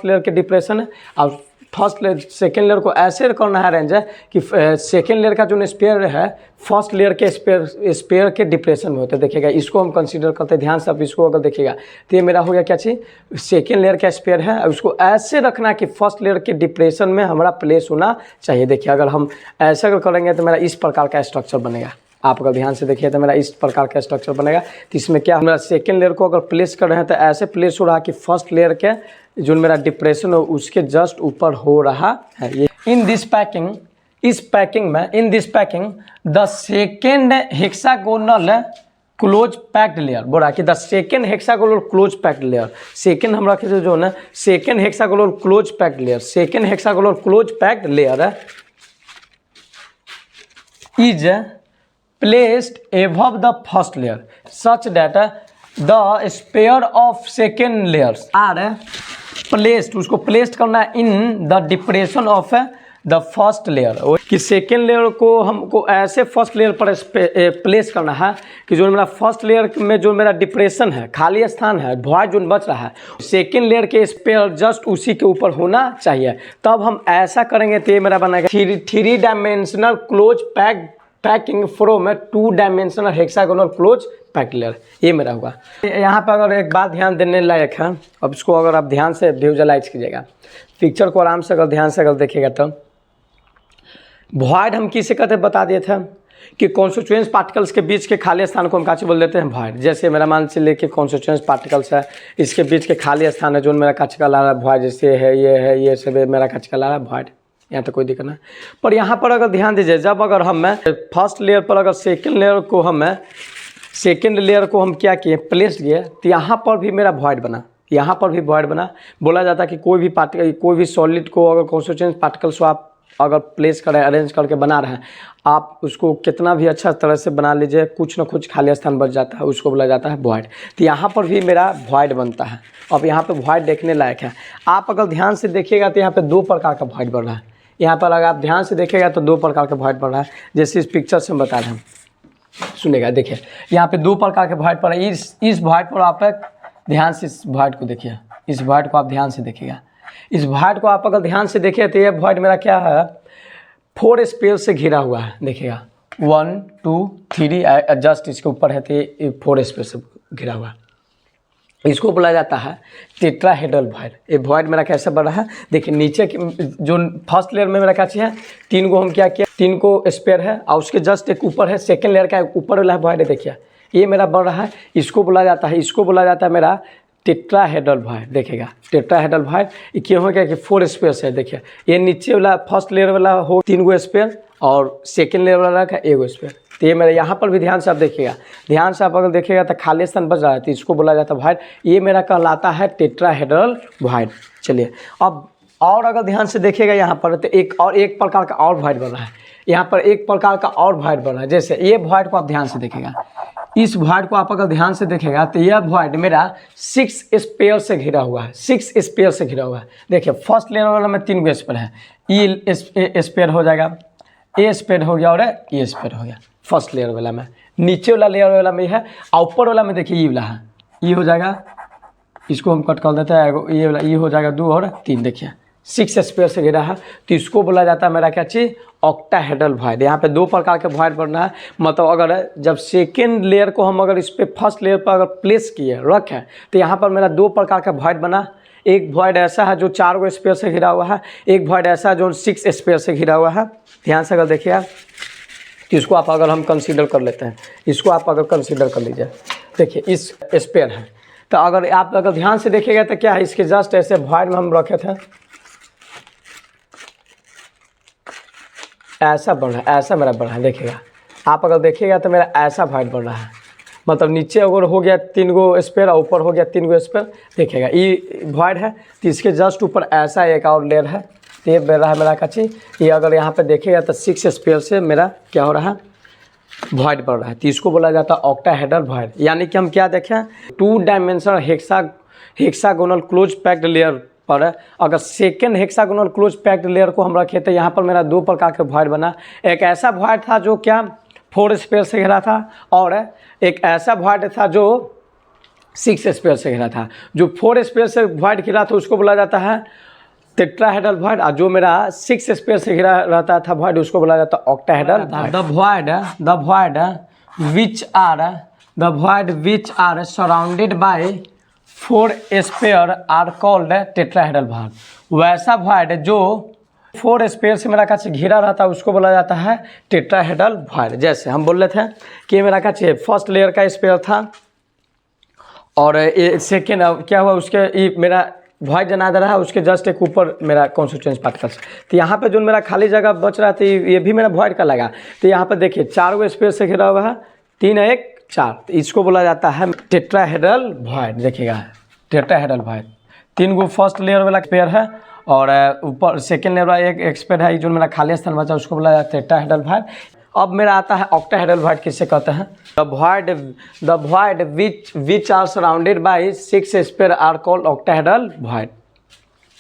लेयर के डिप्रेशन है, और फर्स्ट लेयर सेकेंड लेयर को ऐसे करना है अरेंज है कि सेकेंड लेयर का जो स्पेयर है फर्स्ट लेयर के स्पेयर के डिप्रेशन में होते हैं। देखिएगा इसको हम कंसीडर करते हैं, ध्यान से आप इसको अगर देखिएगा तो ये मेरा हो गया क्या चीज़, सेकेंड लेयर का स्पेयर है, और उसको ऐसे रखना है कि फर्स्ट लेयर के डिप्रेशन में हमारा प्लेस होना चाहिए। देखिए अगर हम ऐसा अगर करेंगे तो मेरा इस प्रकार का स्ट्रक्चर बनेगा। आप अगर ध्यान से देखिए तो मेरा इस प्रकार का स्ट्रक्चर बनेगा। तो इसमें क्या हमारा सेकेंड लेयर को अगर प्लेस कर रहे हैं तो ऐसे प्लेस हो रहा है कि फर्स्ट लेयर के जो मेरा डिप्रेशन हो उसके जस्ट ऊपर हो रहा है। ये in this packing the second hexagonal close packed layer बोला कि the second hexagonal close packed layer, second हम रखे थे जो ना second hexagonal close packed layer, second hexagonal close packed layer is placed above the first layer such that the spare of second layers are placed, उसको placed करना है in the depression of the first layer, कि second layer को हमको ऐसे first layer पर place करना है कि जो मेरा फर्स्ट लेयर में जो मेरा डिप्रेशन है, खाली स्थान है, वॉइड जोन बच रहा है, सेकेंड लेयर के स्पेयर जस्ट उसी के ऊपर होना चाहिए। तब हम ऐसा करेंगे तो ये मेरा बनेगा three dimensional close packing from 2 dimensional hexagonal close pack layer, ये मेरा होगा। यहाँ पर अगर एक बात ध्यान देने लायक है, अब इसको अगर आप ध्यान से विजुअलाइज कीजिएगा, पिक्चर को आराम से अगर ध्यान से अगर देखिएगा तो वॉइड हम किसे कहते हैं बता दिए थे कि कॉन्स्टिट्यूएंस पार्टिकल्स के बीच के खाली स्थान को हम काची बोल देते हैं वॉइड। जैसे मेरा मान से लेके कॉन्स्टिट्यूएंस पार्टिकल्स है, इसके बीच के खाली स्थान है जो मेरा काची का ला रहा है वॉइड, जैसे है ये सब मेरा काची का ला रहा है वॉइड, यहाँ तो कोई दिक्कत नहीं। पर यहाँ पर अगर ध्यान दीजिए, जब अगर हम फर्स्ट लेयर पर अगर सेकेंड लेयर को हम क्या किए प्लेस किए, तो यहाँ पर भी मेरा वॉइड बना, यहाँ पर भी वॉइड बना। बोला जाता है कि कोई भी पार्टिकल, कोई भी सॉलिड को अगर कॉन्स्टिट्यूएंस पार्टिकल्स को आप अगर प्लेस करें, अरेंज करके बना रहे हैं, आप उसको कितना भी अच्छा तरह से बना लीजिए, कुछ ना कुछ खाली स्थान बच जाता है, उसको बोला जाता है वॉइड। तो यहाँ पर भी मेरा वॉइड बनता है। अब यहाँ पे वॉइड देखने लायक है, आप अगर ध्यान से देखिएगा तो यहाँ पे 2 प्रकार का वॉइड बन रहा है। यहाँ पर अगर आप ध्यान से देखिएगा तो 2 प्रकार का वॉइड बन रहा है, जैसे इस पिक्चर से हम बता रहे हैं, सुनेगा। देखिए यहाँ पे 2 प्रकार के वॉइड पर है। इस वॉइड पर आप ध्यान से इस वॉइड को देखिए, इस वॉइड को आप ध्यान से देखिएगा। इस वॉइड को आप अगर ध्यान से देखिए तो ये वॉइड मेरा क्या है, 4 स्पेस से घिरा हुआ है। देखिएगा 1 2 3 जस्ट इसके ऊपर है तो ये 4 स्पेस से घिरा हुआ है। इसको बोला जाता है टेट्राहेड्रल वॉइड। ये वॉइड मेरा कैसे बन रहा है, देखिए नीचे की जो फर्स्ट लेयर में मेरा क्या चाहिए, 3 को हम क्या किया, 3 को स्पेयर है और उसके जस्ट एक ऊपर है, सेकेंड लेयर का ऊपर वाला वॉइड है। देखिए ये मेरा बन रहा है, इसको बोला जाता है मेरा टेट्राहेड्रल वॉइड। देखिएगा टेट्राहेड्रल वॉइड ये क्यों हो गया कि 4 स्पेस है। देखिए ये नीचे वाला फर्स्ट लेयर वाला हो 3 गो स्पेयर और सेकेंड लेयर वाला का 1 गो स्पेयर। तो ये मेरा यहाँ पर भी ध्यान से आप देखिएगा, ध्यान से आप अगर देखिएगा तो खाली स्थान बच रहा है, तो इसको बोला जाता है वॉइड। ये मेरा कहलाता है टेट्राहेड्रल वॉइड। चलिए अब और अगर ध्यान से देखिएगा यहाँ पर तो एक प्रकार का और वॉइड बन रहा है। यहाँ पर एक प्रकार का और वॉइड बन रहा है, जैसे ये वॉइड को आप ध्यान से देखिएगा, इस वॉइड को आप अगर ध्यान से देखेगा तो यह वॉइड मेरा 6 स्पेयर से घिरा हुआ है, 6 स्पेयर से घिरा हुआ है। देखिए फर्स्ट लेयर वाला में 3 गो स्पेयर है, ई स्पेयर हो जाएगा, ए स्पेयर हो गया और ए स्पेयर हो गया फर्स्ट लेयर वाला में। नीचे वाला लेयर वाला में है और ऊपर वाला में देखिए ये वाला है, ये हो जाएगा, इसको हम कट कर देते हैं, ये वाला ये हो जाएगा 2 और 3। देखिए 6 स्पेयर से घिरा है, तो इसको बोला जाता है मेरा क्या चीज़, ऑक्टाहेड्रल वॉइड। यहाँ पे 2 प्रकार के वॉइड बनना है। मतलब अगर जब सेकेंड लेयर को हम अगर इस पर फर्स्ट लेयर पर अगर प्लेस किए रखें तो यहाँ पर मेरा 2 प्रकार का वॉइड बना। एक वॉइड ऐसा है जो 4 गो स्पेयर से घिरा हुआ है, एक वॉइड ऐसा है जो 6 स्पेयर से घिरा हुआ है। ध्यान से अगर देखिएगा इसको आप अगर हम कंसीडर कर लेते हैं, इसको आप अगर कंसीडर कर लीजिए, देखिए इस स्पेयर है, तो अगर आप अगर ध्यान से देखिएगा तो क्या है, इसके जस्ट ऐसे वॉइड में हम रखे थे, ऐसा बढ़ रहा है, ऐसा मेरा बढ़ रहा है। देखिएगा आप अगर देखिएगा तो मेरा ऐसा वॉइड बढ़ रहा है। मतलब नीचे अगर हो गया 3 गो स्पेयर और ऊपर हो गया 3 गो स्पेयर। देखिएगा ये वॉइड है तो इसके जस्ट ऊपर ऐसा एक और लेयर है, तो ये बढ़ रहा है मेरा कच्ची। ये अगर यहाँ पे देखिएगा तो 6 स्पेयर से मेरा क्या हो रहा है, वॉइड बढ़ रहा है। तो इसको बोला जाता है ऑक्टाहेड्रल वॉइड। यानी कि हम क्या देखें, 2 dimensional hexagonal close packed layer पर अगर second hexagonal close packed layer को हम रखे तो यहाँ पर मेरा 2 प्रकार के वॉइड बना। एक ऐसा वॉइड था जो क्या 4 स्पेयर से घिरा था और एक ऐसा वॉइड था जो 6 स्पेयर से घिरा था। जो 4 स्पेयर से वॉइड घिरा था उसको बोला जाता है टेट्राहेड्रल वॉइड, और जो मेरा 6 स्पेयर से घिरा रहता था वॉइड उसको बोला जाता है octahedral. The void which are surrounded by 4 sphere are called tetrahedral void. वैसा वॉइड जो 4 स्पेयर से मेरा काचे घिरा रहता है उसको बोला जाता है टेट्राहेड्रल वॉइड। जैसे हम बोल रहे थे कि मेरा काचे फर्स्ट लेयर का स्पेयर था और ये सेकेंड क्या हुआ, उसके ये मेरा वॉइड जना दे रहा है, उसके जस्ट एक ऊपर मेरा कॉन्स्टिट्यूएंस पार्टिकल्स। तो यहाँ पे जो मेरा खाली जगह बच रहा था ये भी मेरा वॉइड का लगा। तो यहाँ पे देखिए 4 गो स्पेयर से घिरा हुआ है, 3 1 4, तो इसको बोला जाता है टेट्राहेड्रल वॉइड। देखिएगा टेट्राहेड्रल वॉइड, 3 गो फर्स्ट लेयर वाला स्पेयर है और ऊपर सेकेंड लेयर वाला एक स्पेयर है, जो मेरा खाली स्थान बचा उसको बोला जाता है टेट्राहेड्रल वॉइड। अब मेरा आता है ऑक्टाहेड्रल वॉइड, किससे कहते हैं, the void which are surrounded by 6 sphere are called octahedral void.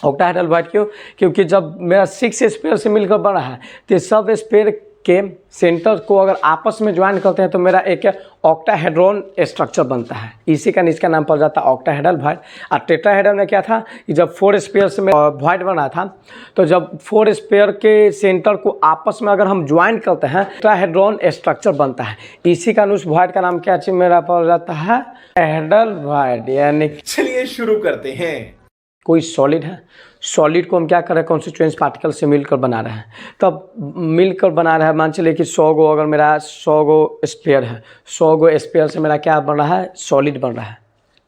Octahedral void क्यों? क्योंकि जब मेरा 6 स्पेयर से मिलकर बना है तो सब स्पेयर के सेंटर को अगर आपस में ज्वाइन करते हैं तो मेरा एक ऑक्टाहेड्रॉन स्ट्रक्चर बनता है। इसी का इसका नाम पड़ जाता है ऑक्टाहेड्रल वाइड। और टेट्राहेड्रल में क्या था कि जब 4 स्पेयर से वाइड बना था तो जब 4 स्पेयर के सेंटर को आपस में अगर हम ज्वाइन करते हैं टेट्राहेड्रॉन स्ट्रक्चर बनता है। इसी का उस वाइड का नाम क्या मेरा पड़ जाता है हेड्रल वाइड। यानी चलिए शुरू करते हैं। कोई सॉलिड है, सॉलिड को हम क्या कर रहे हैं कॉन्स्टिट्यूएंट पार्टिकल से मिलकर बना रहे हैं। तब मिलकर बना रहा है, मान चलिए कि 100 गो अगर मेरा 100 गो स्पेयर है, 100 गो स्पेयर से मेरा क्या बन रहा है सॉलिड बन रहा है,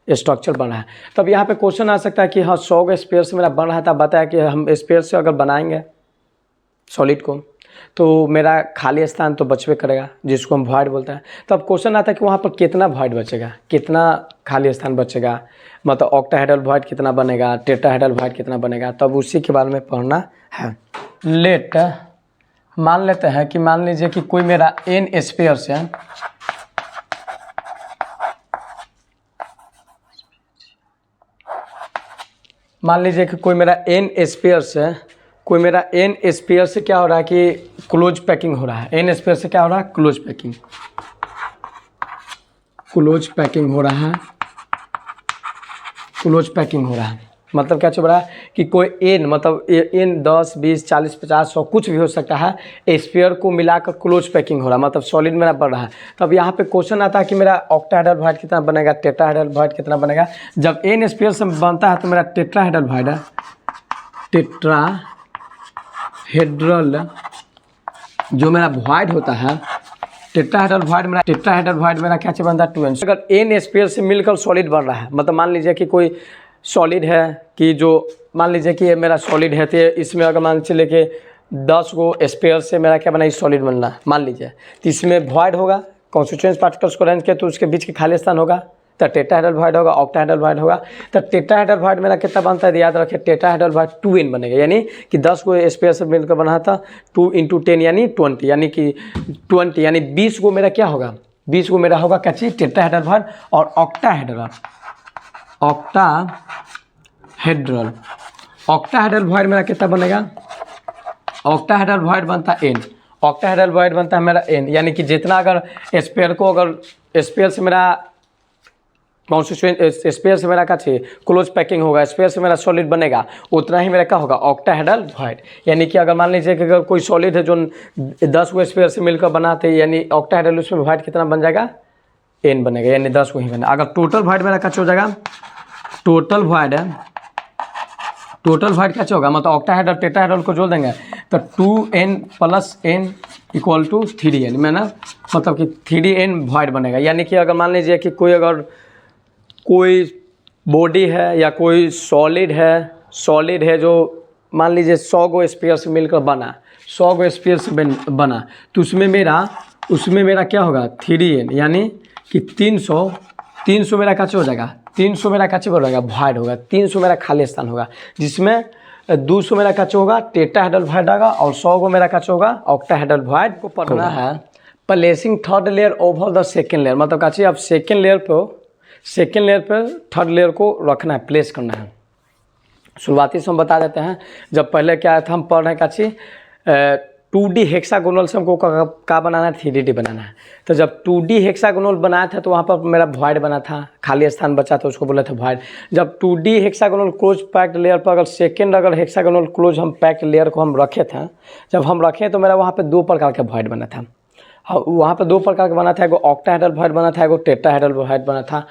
स्ट्रक्चर बन रहा है। तब यहाँ पे क्वेश्चन आ सकता है कि हाँ 100 गो स्पेयर से मेरा बन रहा है, तब बताया कि हम स्पेयर से अगर बनाएंगे सॉलिड को तो मेरा खाली स्थान तो बचवे करेगा जिसको हम वॉइड बोलते हैं। तब क्वेश्चन आता है कि वहाँ पर कितना वॉइड बचेगा, कितना खाली स्थान बचेगा, मतलब ऑक्टाहेड्रल वॉइड कितना बनेगा, टेट्राहेड्रल वॉइड कितना बनेगा, तब उसी के बारे में पढ़ना है। लेट मान लेते हैं कि मान लीजिए कि कोई मेरा n स्पेयर से मान लीजिए कि कोई मेरा n स्पेयर से क्या हो रहा है कि क्लोज पैकिंग हो रहा है। n स्पेयर से क्या हो रहा है क्लोज पैकिंग हो रहा है। मतलब क्या चल रहा है कि कोई n मतलब n 10 20 40 50 100 कुछ भी हो सकता है, स्पेयर को मिलाकर क्लोज पैकिंग हो रहा है, मतलब सॉलिड मेरा बढ़ रहा है। तब यहाँ पे क्वेश्चन आता है कि मेरा ऑक्टाहेड्रल वॉइड कितना बनेगा, टेट्राहेड्रल वॉइड कितना बनेगा। जब n स्पेयर से बनता है तो मेरा टेट्राहेड्रल वॉइड है, टेट्राहेड्रल जो मेरा वॉइड होता है टेट्राहेड्रल वॉइड मेरा क्या चीज बनता है 2n। अगर n स्पेयर से मिलकर सॉलिड बन रहा है, मतलब मान लीजिए कि कोई सॉलिड है कि जो मान लीजिए कि ये मेरा सॉलिड है तो इसमें अगर मान चलिए कि 10 गो स्पेयर से मेरा क्या बना सॉलिड बनना है मान लीजिए, तो इसमें वॉइड होगा कॉन्स्टिट्यूएंट पार्टिकल्स को अरेंज किया तो उसके बीच के खाली स्थान होगा तो टेट्राहेड्रल वॉइड होगा, ऑक्टाहेड्रल वॉइड होगा। तो टेट्राहेड्रल वॉइड मेरा कितना बनता है याद रखिए, टेट्राहेड्रल वॉइड 2n बनेगा, यानी कि 10 गो स्पेयर से मिलकर बना था 2 × 10 यानी 20, यानी कि 20 यानी 20 गो मेरा क्या होगा, 20 गो मेरा होगा क्या चीज़ टेट्राहेड्रल वॉइड। और ऑक्टाहेड्रल वॉइड मेरा कितना बनेगा, ऑक्टाहेड्रल वॉइड बनता है n, ऑक्टाहेड्रल वॉइड बनता है मेरा n, यानी कि जितना अगर स्पेयर को अगर स्पेयर से मेरा कॉन्स्टिट्यूएंट स्पेयर से मेरा क्या चाहिए क्लोज पैकिंग होगा, स्पेयर से मेरा सॉलिड बनेगा, उतना ही मेरा क्या होगा ऑक्टाहेड्रल वॉइड। यानी कि अगर मान लीजिए कि अगर कोई सॉलिड है जो 10 गो स्पेयर से मिलकर बनाते यानी ऑक्टाहेड्रल उसमें वॉइड कितना बन जाएगा n बनेगा, यानी 10 को ही बनेगा। अगर टोटल वॉइड मेरा क्या हो जाएगा, टोटल वॉइड क्या होगा, मतलब ऑक्टाहेड्रल टेट्राहेड्रल को जोड़ देंगे तो 2n + n = 3n में ना, मतलब कि 3n वॉइड बनेगा। यानी कि अगर मान लीजिए कि कोई बॉडी है या कोई सॉलिड है जो मान लीजिए 100 गो स्पेयर से मिलकर बना, 100 गो स्पेयर से बना तो उसमें मेरा क्या होगा 3n, यानी कि 300 मेरा कैसे हो जाएगा, 300 मेरा कैसे हो जाएगा वॉइड होगा, 300 मेरा खाली स्थान होगा, जिसमें 200 मेरा कैसे होगा टेट्राहेड्रल वॉइड होगा और 100 को मेरा कैसे होगा ऑक्टाहेड्रल वॉइड। को पढ़ना है placing third layer over the second layer, मतलब कैसे अब सेकेंड लेयर पर थर्ड लेयर को रखना है, प्लेस करना है। शुरुआती से हम बता देते हैं, जब पहले क्या था हम पढ़ रहे हैं 2D हेक्सागोनल से हमको क्या बनाना है 3D बनाना है। तो जब 2D हेक्सागोनल बनाया था तो वहाँ पर मेरा वॉइड बना था, खाली स्थान बचा था उसको बोला था वॉइड। जब 2D hexagonal close packed layer पर अगर हेक्सागोनल क्लोज हम पैक्ड लेयर को हम रखे थे, जब हम रखे तो मेरा वहाँ पर 2 प्रकार का वॉइड बना था। वहाँ पर 2 प्रकार का बना था, एगो ऑक्टाहेड्रल वॉइड बना था, एगो टेट्राहेड्रल वॉइड बना था।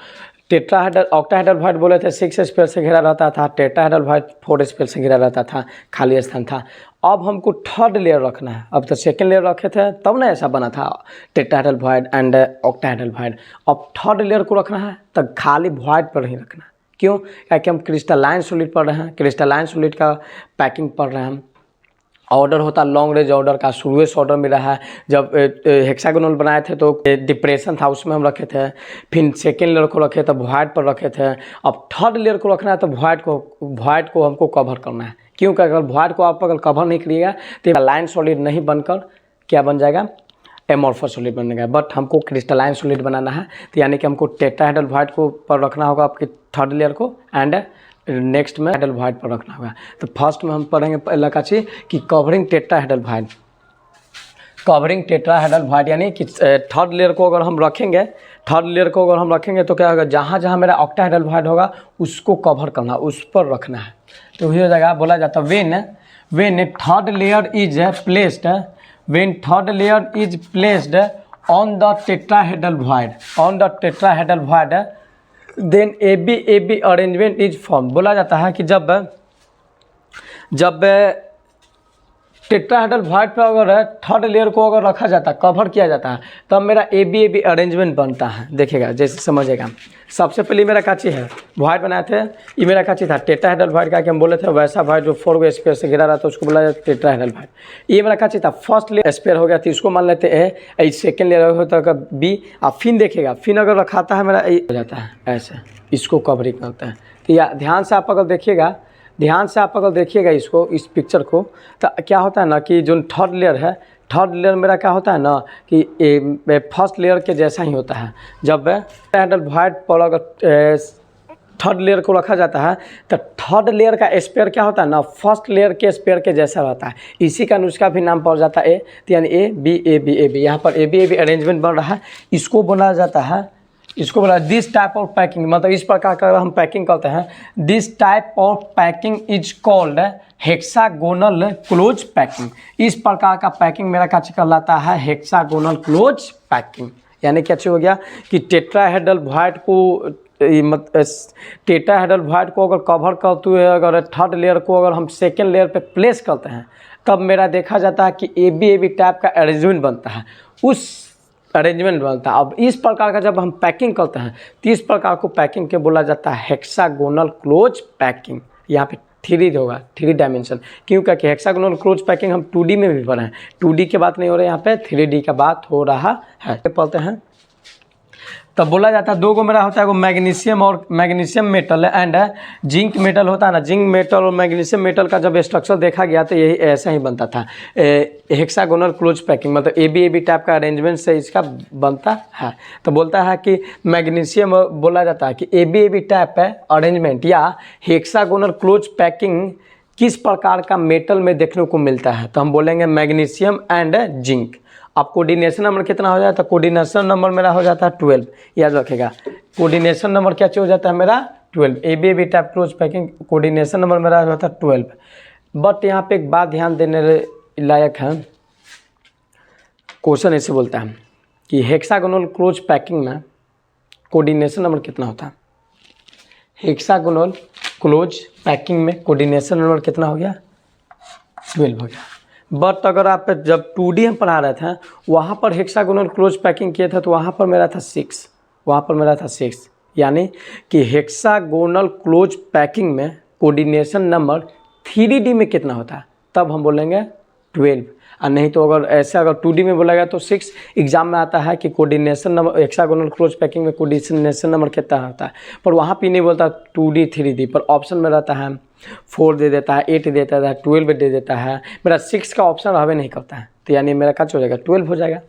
ऑक्टाहेड्रल वॉइड बोले थे 6 स्पेयर से घिरा रहता था, टेट्राहेड्रल वॉइड 4 स्पेयर से घिरा रहता था, खाली स्थान था। अब हमको थर्ड लेयर रखना है, अब तो सेकेंड लेयर रखे थे तब ना ऐसा बना था tetrahedral void and octahedral void. अब थर्ड लेयर को रखना है तब खाली वॉइड पर ही रखना है। क्यों? क्योंकि हम क्रिस्टलाइन सॉलिड पढ़ रहे हैं, क्रिस्टलाइन सॉलिड का पैकिंग पढ़ रहे हैं। ऑर्डर होता लॉन्ग रेंज ऑर्डर का, शुरुएस्ट ऑर्डर मिला है। जब हेक्सागोनल बनाए थे तो डिप्रेशन था उसमें हम रखे थे, फिर सेकेंड लेयर को रखे तो वॉइड पर रखे थे। अब थर्ड लेयर को रखना है तो वॉइड को हमको कवर करना है। क्योंकि अगर वॉइड को आप अगर कवर नहीं करिएगा तो लाइन सॉलिड नहीं बनकर क्या बन जाएगा एमॉर्फस सॉलिड बनेगा। बट हमको क्रिस्टलाइन सॉलिड बनाना है तो यानी कि हमको टेट्राहेड्रल वॉइड को पर रखना होगा आपके थर्ड लेयर को एंड नेक्स्ट में हेडल पर रखना होगा। तो फर्स्ट में हम पढ़ेंगे पहला का चीज़ कि कवरिंग टेट्राहेड्रल। कवरिंग टेट्राहेड्रल यानी कि थर्ड लेयर को अगर हम रखेंगे, तो क्या होगा, जहाँ जहाँ मेरा ऑक्टाहेड्रल होगा उसको कवर करना, उस पर रखना है। तो वही हो जाएगा, बोला जाता है when third layer is placed on the tetrahedral void, then AB arrangement is formed। बोला जाता है कि जब टेट्राहेड्रल वॉइड पर अगर थर्ड लेयर को अगर रखा जाता है, कवर किया जाता है, तब मेरा AB अरेंजमेंट बनता है। देखिएगा जैसे समझेगा। सबसे पहले मेरा का चीज़ है वॉइड बनाए थे, ये मेरा का चीज़ था टेट्राहेड्रल वॉइड का कि हम बोले थे वैसा वॉइड जो 4 स्पेयर से घिरा रहता है उसको बोला जाता है टेट्राहेड्रल वॉइड। ये मेरा का चीज़ था फर्स्ट लेयर स्पेयर हो गया तो इसको मान लेते हैं सेकेंड लेयर होता है B। आप फिन देखिएगा, फिन अगर रखाता है मेरा हो जाता है ऐसे, इसको कवरिंग करता है। तो या ध्यान से आप अगर देखिएगा इसको, इस पिक्चर को, तो क्या होता है ना कि जो थर्ड लेयर मेरा क्या होता है ना कि फर्स्ट लेयर के जैसा ही होता है। जब टेट्राहेड्रल वॉइड पर अगर थर्ड लेयर को रखा जाता है तो थर्ड लेयर का स्पेयर क्या होता है ना, फर्स्ट लेयर के स्पेयर के जैसा रहता है। इसी का उसका भी नाम पड़ जाता है तो यानी AB। यहाँ पर AB अरेंजमेंट बन रहा है, इसको बोला जाता है, इसको बोला दिस टाइप ऑफ पैकिंग, मतलब इस प्रकार का हम पैकिंग करते हैं। This type of packing is called hexagonal close packing. इस प्रकार का पैकिंग मेरा क्या कहलाता है, हेक्सागोनल क्लोज पैकिंग। यानी क्या हो गया कि टेट्राहेड्रल वॉइड को अगर कवर करते हुए अगर थर्ड लेयर को अगर हम सेकेंड लेयर पे प्लेस करते हैं, तब मेरा देखा जाता है कि AB टाइप का अरेंजमेंट बनता है, अब इस प्रकार का जब हम पैकिंग करते हैं तो इस प्रकार को पैकिंग के बोला जाता है हेक्सागोनल क्लोज पैकिंग। यहाँ पे 3D होगा, 3 डायमेंशन। क्यों क्या कि हेक्सागोनल क्लोज पैकिंग हम 2D में भी पढ़े हैं, 2D की बात नहीं हो रही, यहाँ पे 3D का बात हो रहा है। पढ़ते हैं तब बोला जाता है 2 गो मेरा होता है, वो magnesium metal and zinc metal होता है ना। जिंक मेटल और मैग्नीशियम मेटल का जब स्ट्रक्चर देखा गया तो यही ऐसा ही बनता था हेक्सागोनल क्लोज पैकिंग, मतलब AB टाइप का अरेंजमेंट से इसका बनता है। तो बोलता है कि मैग्नीशियम, बोला जाता है कि AB टाइप है अरेंजमेंट या हेक्सागोनल क्लोज पैकिंग किस प्रकार का मेटल में देखने को मिलता है, तो हम बोलेंगे मैग्नीशियम एंड जिंक। अब कोऑर्डिनेशन नंबर कितना हो जाता है, कोऑर्डिनेशन नंबर मेरा हो जाता है 12। याद रखेगा कोऑर्डिनेशन नंबर क्या हो जाता है मेरा 12। AB type close packing coordination number मेरा हो जाता है 12। बट यहाँ पे एक बात ध्यान देने लायक है, क्वेश्चन ऐसे बोलता है कि हेक्सागोनल क्लोज पैकिंग में कोऑर्डिनेशन नंबर कितना होता है। हेक्सागोनल क्लोज पैकिंग में कोऑर्डिनेशन नंबर कितना हो गया, 12 हो गया। बट अगर आप जब 2D हम पढ़ा रहे थे वहाँ पर हेक्सागोनल क्लोज पैकिंग किए थे तो वहाँ पर मेरा था 6, यानी कि हेक्सागोनल क्लोज पैकिंग में कोऑर्डिनेशन नंबर 3D में कितना होता है, तब हम बोलेंगे 12। और नहीं तो अगर ऐसे अगर 2D में बोला गया तो 6। एग्जाम में आता है कि coordination number hexagonal close packing में कोऑर्डिनेशन नंबर कितना होता है, पर वहाँ पे नहीं बोलता 2D 3D, पर ऑप्शन में रहता है 4 दे देता है, 8 दे देता है, 12 दे देता है। मेरा 6 का ऑप्शन हमें नहीं करता है, तो यानी मेरा क्या हो जाएगा 12 हो जाएगा।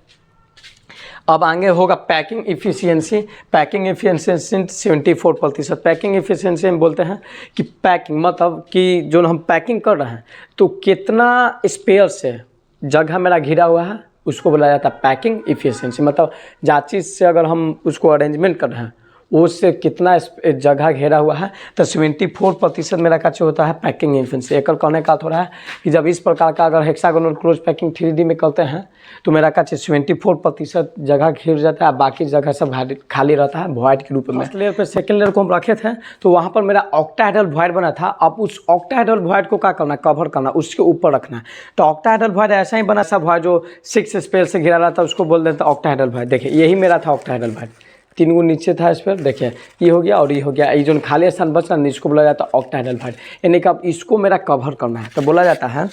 अब आगे होगा पैकिंग इफिशियंसी 74%। पैकिंग इफिशियंसी हम बोलते हैं कि पैकिंग मतलब कि जो हम पैकिंग कर रहे हैं तो कितना स्पेयर से जगह मेरा घिरा हुआ है उसको बोला जाता है पैकिंग इफिशियंसी। मतलब जहाँ चीज़ से अगर हम उसको अरेंजमेंट कर रहे हैं उससे कितना जगह घेरा हुआ है, तो 74% मेरा का होता है पैकिंग इफिशियंसी। एक कहने का थोड़ा है कि जब इस प्रकार का अगर हेक्सागोनल क्लोज पैकिंग 3D में करते हैं तो मेरा का 74% जगह घिर जाता है, बाकी जगह सब खाली रहता है वॉइड के रूप में। फर्स्ट लेयर पे सेकेंड लेयर को हम रखे थे तो वहाँ पर मेरा ऑक्टाहेड्रल वॉइड बना था। अब उस ऑक्टाहेड्रल वॉइड को क्या करना, कवर करना, उसके ऊपर रखना है। तो ऑक्टाहेड्रल वॉइड ऐसा ही बना, सब वॉइड जो 6 स्पेयर से घिरा रहा था उसको बोल देता ऑक्टाहेड्रल वॉइड। देखिए यही मेरा था ऑक्टाहेड्रल वॉइड, 3 गो नीचे था स्पेयर। देखिए ये हो गया और ये हो गया, ये जो खाली स्थान बच रहा इसको बोला जाता है ऑक्टाहेड्रल वॉइड। यानी कि अब इसको मेरा कवर करना है तो बोला जाता है,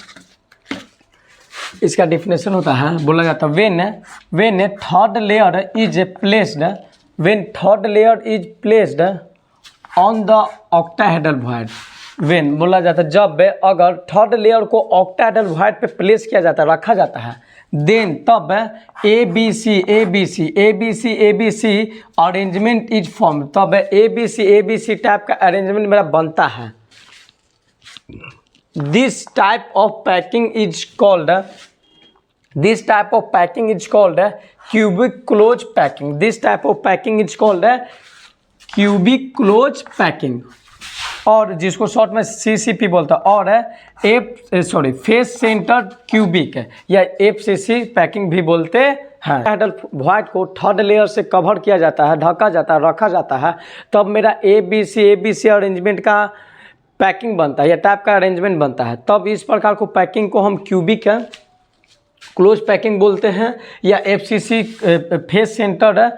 इसका डिफिनेशन होता है, बोला जाता है when third layer is placed on the octahedral void. When बोला जाता है जब अगर थर्ड लेयर को ऑक्टाहेड्रल वॉइड पे प्लेस किया जाता है, रखा जाता है, देन तब ABC अरेंजमेंट इज फॉर्म। तब ABC टाइप का अरेंजमेंट मेरा बनता है। this type of packing is called cubic close packing. This type of packing is called cubic close packing, और जिसको शॉर्ट में CCP बोलता है, और फेस सेंटर क्यूबिक या FCC पैकिंग भी बोलते हैं। मेटल व्हाइट को थर्ड लेयर से कवर किया जाता है, ढका जाता है, रखा जाता है, तब मेरा ABC अरेंजमेंट का पैकिंग बनता है या टाइप का अरेंजमेंट बनता है। तब इस प्रकार को पैकिंग को हम क्यूबिक क्लोज पैकिंग बोलते हैं या FCC face centre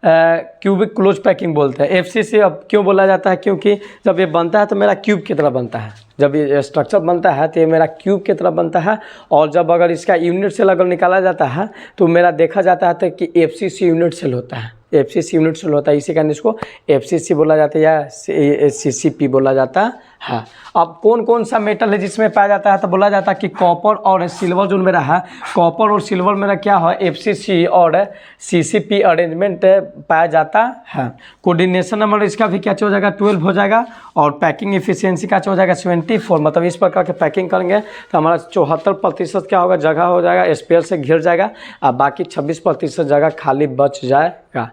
cubic close packing बोलते हैं। FCC अब क्यों बोला जाता है, क्योंकि जब ये बनता है तो मेरा क्यूब की तरह बनता है। जब ये स्ट्रक्चर बनता है तो ये मेरा क्यूब की तरह बनता है, और जब अगर इसका यूनिट सेल अगर निकाला जाता है तो मेरा देखा जाता है तो कि FCC यूनिट सेल होता है, FCC यूनिट सेल होता है। इसी कारण इसको FCC बोला जाता है या CCP बोला जाता है। अब कौन कौन सा मेटल है जिसमें पाया जाता है, तो बोला जाता है कि कॉपर और सिल्वर जो मेरा है, कॉपर और सिल्वर मेरा क्या है, FCC और CCP अरेंजमेंट पाया जाता है। कोऑर्डिनेशन नंबर इसका भी क्या हो जाएगा, 12 हो जाएगा, और पैकिंग एफिशिएंसी का हो जाएगा 74। मतलब इस प्रकार के पैकिंग करेंगे तो हमारा 74% क्या होगा, जगह हो जाएगा, स्पेयर से घिर जाएगा, और बाकी 26% जगह खाली बच जाएगा।